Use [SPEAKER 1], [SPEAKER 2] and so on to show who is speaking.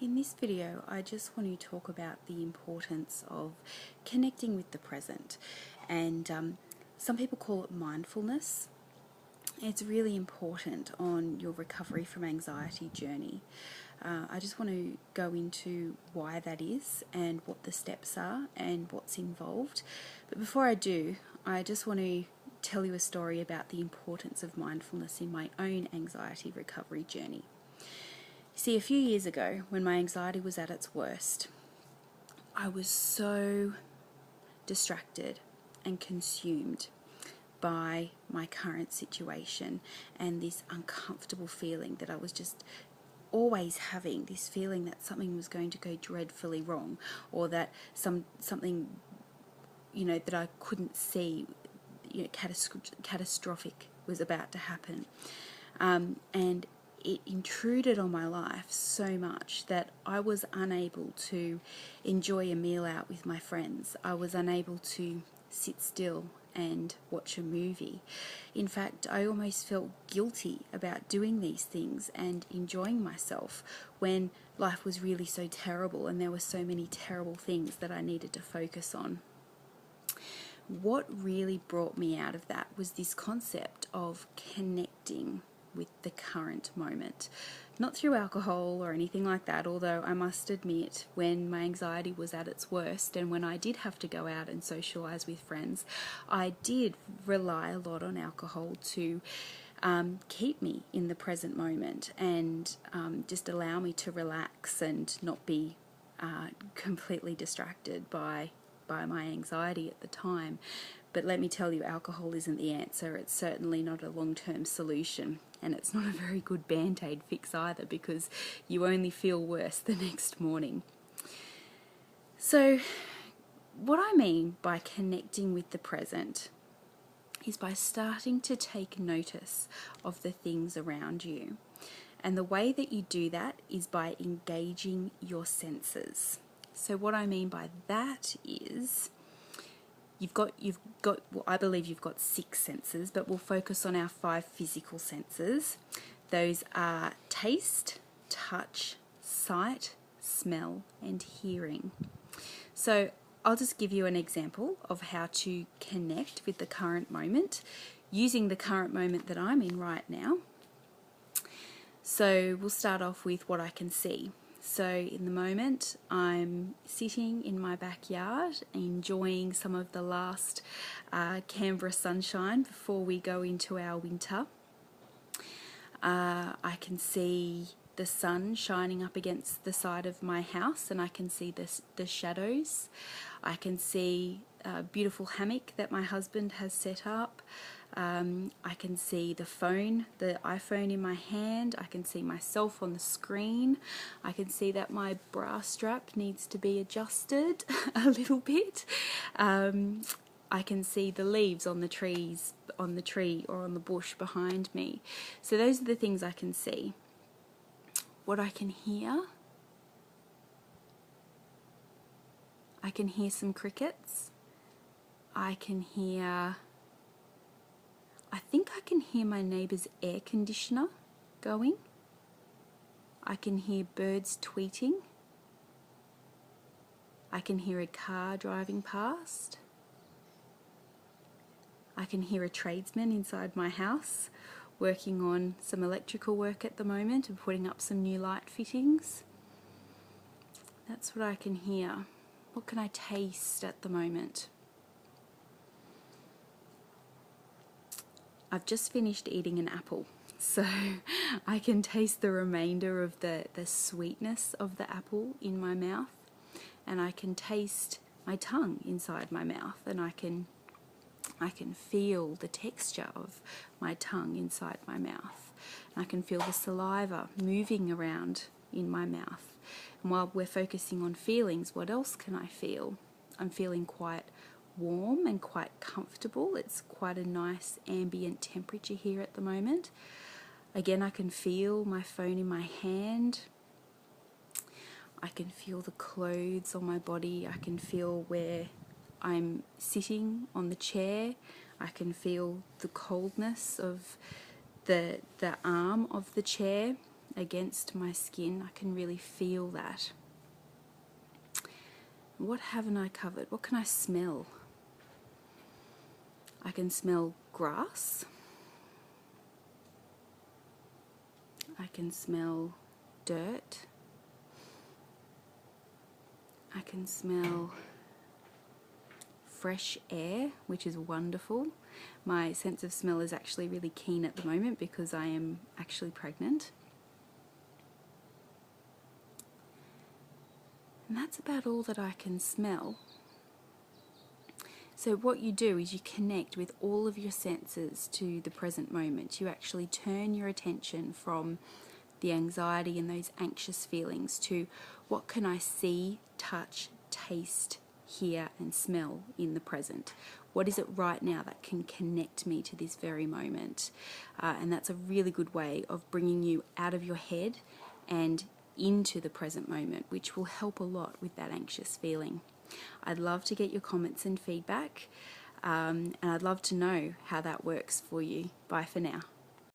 [SPEAKER 1] In this video, I just want to talk about the importance of connecting with the present, and some people call it mindfulness. It's really important on your recovery from anxiety journey. I just want to go into why that is and what the steps are and what's involved. But before I do, I just want to tell you a story about the importance of mindfulness in my own anxiety recovery journey. See, a few years ago, when my anxiety was at its worst, I was so distracted and consumed by my current situation and this uncomfortable feeling that I was just always having, this feeling that something was going to go dreadfully wrong, or that something that I couldn't see, catastrophic was about to happen. And it intruded on my life so much that I was unable to enjoy a meal out with my friends. I was unable to sit still and watch a movie. In fact, I almost felt guilty about doing these things and enjoying myself when life was really so terrible and there were so many terrible things that I needed to focus on. What really brought me out of that was this concept of connecting with the current moment. Not through alcohol or anything like that, although I must admit, when my anxiety was at its worst and when I did have to go out and socialise with friends, I did rely a lot on alcohol to keep me in the present moment and just allow me to relax and not be completely distracted by my anxiety at the time. But let me tell you, alcohol isn't the answer. It's certainly not a long-term solution, and it's not a very good band-aid fix either, because you only feel worse the next morning. So what I mean by connecting with the present is by starting to take notice of the things around you. And the way that you do that is by engaging your senses. So what I mean by that is you've got well, I believe you've got 6 senses, but we'll focus on our 5 physical senses. Those are taste, touch, sight, smell, and hearing. So I'll just give you an example of how to connect with the current moment using the current moment that I'm in right now. So we'll start off with what I can see. So in the moment, I'm sitting in my backyard enjoying some of the last Canberra sunshine before we go into our winter. I can see the sun shining up against the side of my house, and I can see the shadows. I can see a beautiful hammock that my husband has set up. I can see the iPhone in my hand. I can see myself on the screen. I can see that my bra strap needs to be adjusted a little bit. I can see the leaves on the tree or on the bush behind me. So those are the things I can see. What I can hear some crickets. I think I can hear my neighbour's air conditioner going. I can hear birds tweeting. I can hear a car driving past. I can hear a tradesman inside my house working on some electrical work at the moment and putting up some new light fittings. That's what I can hear. What can I taste at the moment? I've just finished eating an apple, so I can taste the remainder of the sweetness of the apple in my mouth, and I can taste my tongue inside my mouth, and I can feel the texture of my tongue inside my mouth. And I can feel the saliva moving around in my mouth. And while we're focusing on feelings, what else can I feel? I'm feeling quite warm and quite comfortable. It's quite a nice ambient temperature here at the moment. Again, I can feel my phone in my hand. I can feel the clothes on my body. I can feel where I'm sitting on the chair. I can feel the coldness of the arm of the chair. against my skin. I can really feel that. What haven't I covered? What can I smell? I can smell grass. I can smell dirt. I can smell fresh air, which is wonderful. My sense of smell is actually really keen at the moment because I am actually pregnant. And that's about all that I can smell. So what you do is you connect with all of your senses to the present moment. You actually turn your attention from the anxiety and those anxious feelings to what can I see, touch, taste, hear and smell in the present. What is it right now that can connect me to this very moment? And that's a really good way of bringing you out of your head and into the present moment, which will help a lot with that anxious feeling. I'd love to get your comments and feedback, and I'd love to know how that works for you. Bye for now.